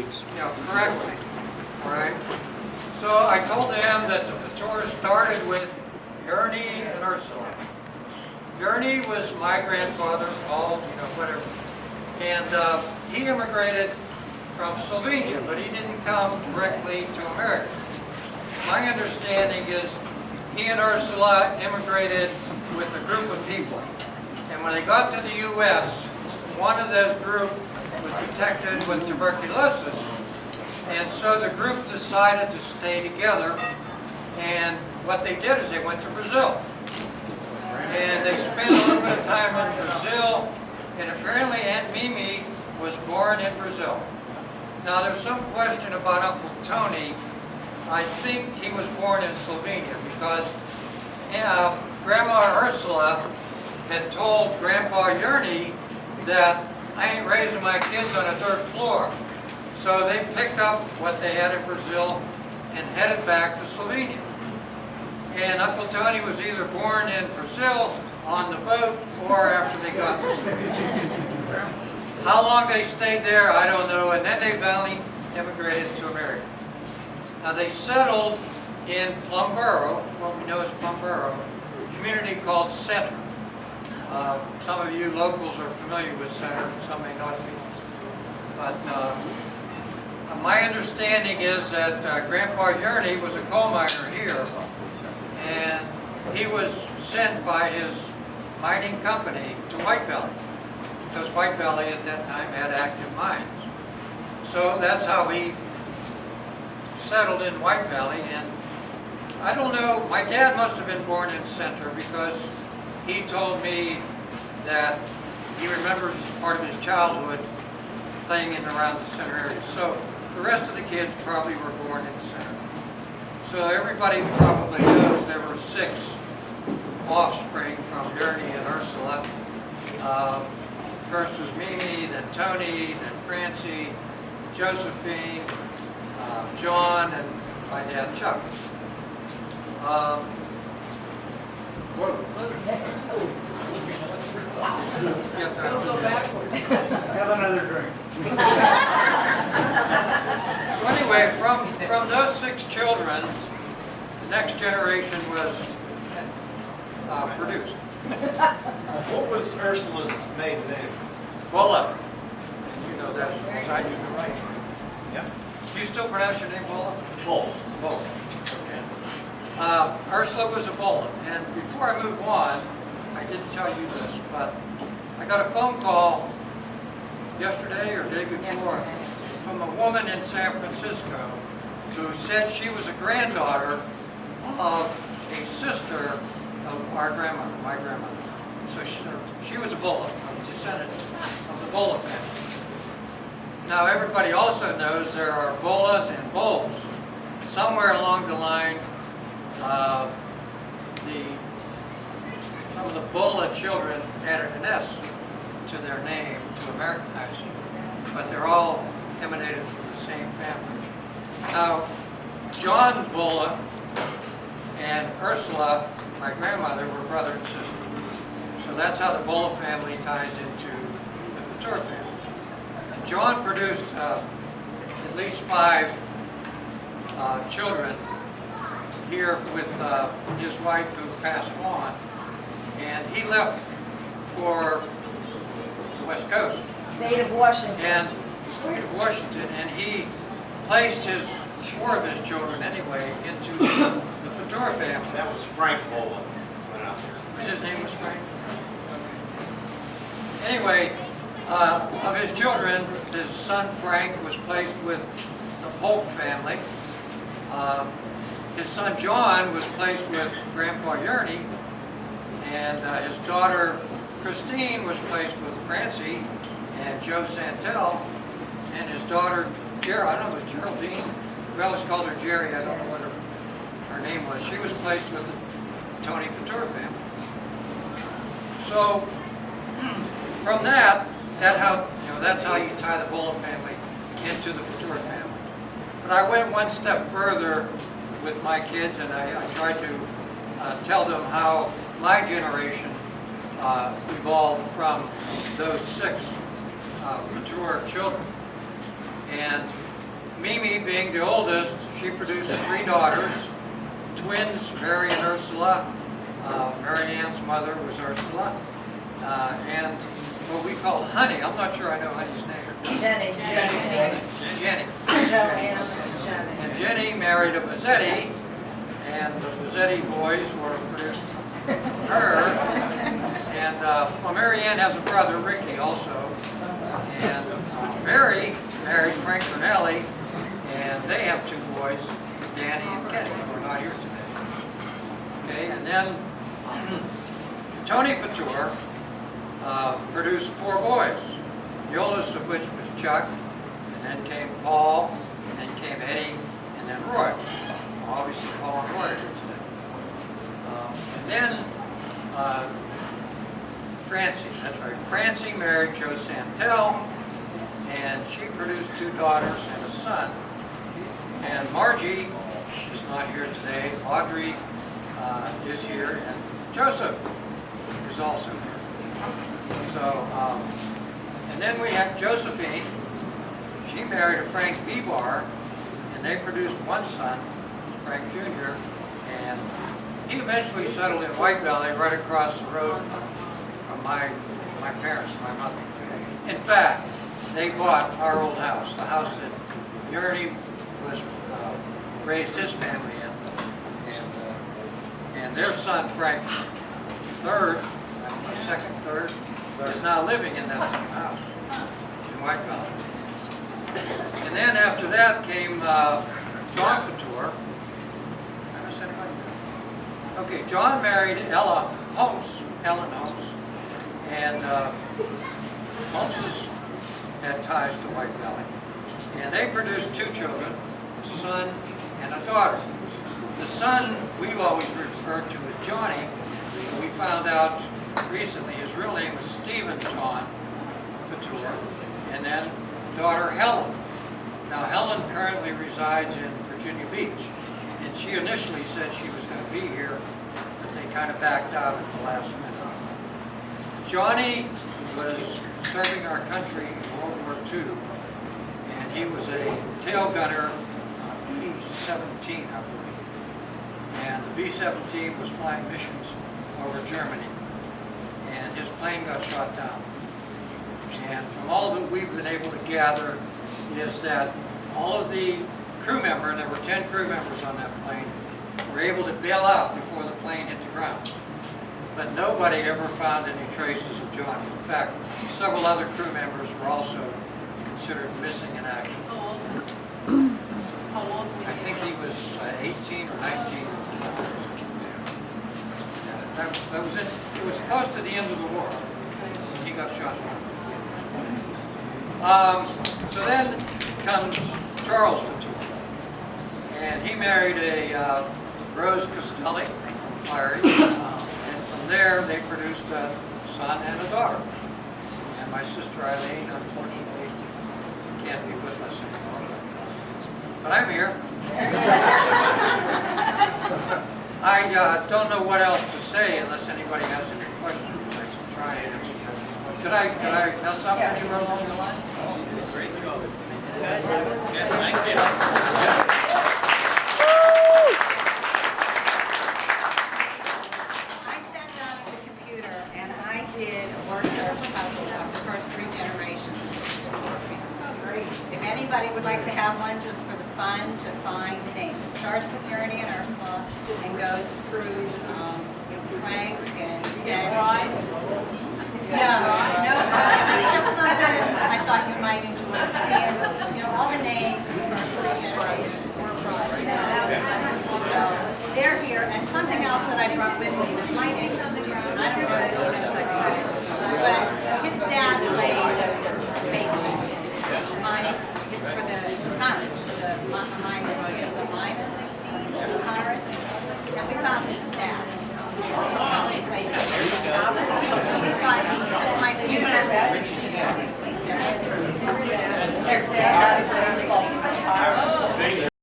weeks. correctly. All right. So I told them that the Fatur started with Ernie and Ursula. Ernie was my grandfather, whatever. And he immigrated from Slovenia, but he didn't come directly to America. My understanding is he and Ursula immigrated with a group of people. And when they got to the U.S., one of those group was detected with tuberculosis. And so the group decided to stay together. And what they did is they went to Brazil. And they spent a little bit of time in Brazil. And apparently Aunt Mimi was born in Brazil. Now there's some question about Uncle Tony. I think he was born in Slovenia because Grandma Ursula had told Grandpa Yerny that I ain't raising my kids on a dirt floor. So they picked up what they had in Brazil and headed back to Slovenia. And Uncle Tony was either born in Brazil on the boat or after they got to Slovenia. How long they stayed there, I don't know, and then they finally immigrated to America. Now they settled in Plumboro, what we know as Plumboro, a community called Center. Some of you locals are familiar with Center, some may not be. But my understanding is that Grandpa Yerny was a coal miner here, and he was sent by his mining company to White Valley, because White Valley at that time had active mines. So that's how he settled in White Valley, and I don't know, my dad must have been born in Center because he told me that he remembers part of his childhood playing in and around the Center area. So the rest of the kids probably were born in Center. So everybody probably knows there were 6 offspring from Ernie and Ursula. First was Mimi, then Tony, then Francie, Josephine, John, and my dad Chuck. Don't go backwards. Have another drink. So anyway, from those 6 children, the next generation was produced. What was Ursula's maiden name? Bulla. And you know that as well as I do. Right? Yeah. Do you still pronounce your name Bulla? Bull. Bulla. Okay. Ursula was a Bulla. And before I move on, I didn't tell you this, but I got a phone call yesterday or day before from a woman in San Francisco who said she was a granddaughter of a sister of our grandmother, my grandmother. So she was a Bulla, a descendant of the Bulla family. Now everybody also knows there are Bullas and Bulls. Somewhere along the line, some of the Bulla children added an S to their name to Americanize it, but they're all emanated from the same family. Now, John Bulla and Ursula, my grandmother, were brother and sister. So that's how the Bulla family ties into the Fatur family. And John produced at least 5 children here with his wife who passed on. And he left for the West Coast. State of Washington. And the state of Washington, and he placed 4 of his children anyway into the Fatur family. That was Frank Bulla. Went out there. His name was Frank? Okay. Anyway, of his children, his son Frank was placed with the Polk family. His son John was placed with Grandpa Yerny, and his daughter Christine was placed with Francie and Joe Santel, and his daughter I don't know, was Geraldine? We always called her Jerry, I don't know what her name was. She was placed with the Tony Fatur family. So from that's how you tie the Bulla family into the Fatur family. But I went one step further with my kids, and I tried to tell them how my generation evolved from those 6 Fatur children. And Mimi, being the oldest, she produced 3 daughters, twins, Mary and Ursula. Mary Ann's mother was Ursula. And what we call Honey, I'm not sure I know Honey's name. Jenny. Jenny. Joanne and Jenny. And Jenny married a Mazzetti, and the Mazzetti boys were produced her. And well, Mary Ann has a brother, Ricky, also. And Mary married Frank Brunelli, and they have 2 boys, Danny and Kenny, who are not here today. Okay, and then Tony Fatur produced 4 boys, the oldest of which was Chuck, and then came Paul, and then came Eddie, and then Roy. Obviously, Paul and Roy are here today. And then Francie, that's right. Francie married Joe Santel, and she produced 2 daughters and a son. And Margie is not here today. Audrey is here, and Joseph is also here. So, and then we have Josephine. She married a Frank Bebar, and they produced 1 son, Frank Jr., and he eventually settled in White Valley right across the road from my parents, my mother. In fact, they bought our old house, the house that Yerney was raised his family in, and their son Frank III, second, third, is now living in that same house in White Valley. And then after that came John Fatur. Okay, John married Ellen Holmes, and Holmeses had ties to White Valley. And they produced 2 children, a son and a daughter. The son we've always referred to as Johnny. We found out recently his real name was Stephen John Fatur, and then daughter Helen. Now Helen currently resides in Virginia Beach, and she initially said she was going to be here, but they kind of backed out at the last minute. Johnny was serving our country in World War II, and he was a tail gunner on B-17, I believe. And the B-17 was flying missions over Germany, and his plane got shot down. And from all that we've been able to gather is that all of the crew members, there were 10 crew members on that plane, were able to bail out before the plane hit the ground. But nobody ever found any traces of Johnny. In fact, several other crew members were also considered missing in action. How old were I think he was 18 or 19. That was it. It was close to the end of the war. He got shot down. So then comes Charles Fatur, and he married a Rose Costelli, Irish, and from there they produced a son and a daughter. And my sister Eileen, unfortunately, can't be with us anymore, but I'm here. I don't know what else to say unless anybody has any questions. I can try and answer them. Could I mess up anywhere along the line? Great job. Yeah, thank you. I sat down at the computer and I did a word search puzzle of the first 3 generations. If anybody would like to have one just for the fun to find the names. It starts with Yerney and Ursula and goes through Frank and Danny. No, this is just something I thought you might enjoy seeing. All the names in the first 3 generations. So they're here, and something else that I brought with me that might interest you, and I don't know if you know exactly, but his dad played baseball. For the Pirates, for the minors, he was a minor team for the Pirates, and we found his stats. They played baseball. We thought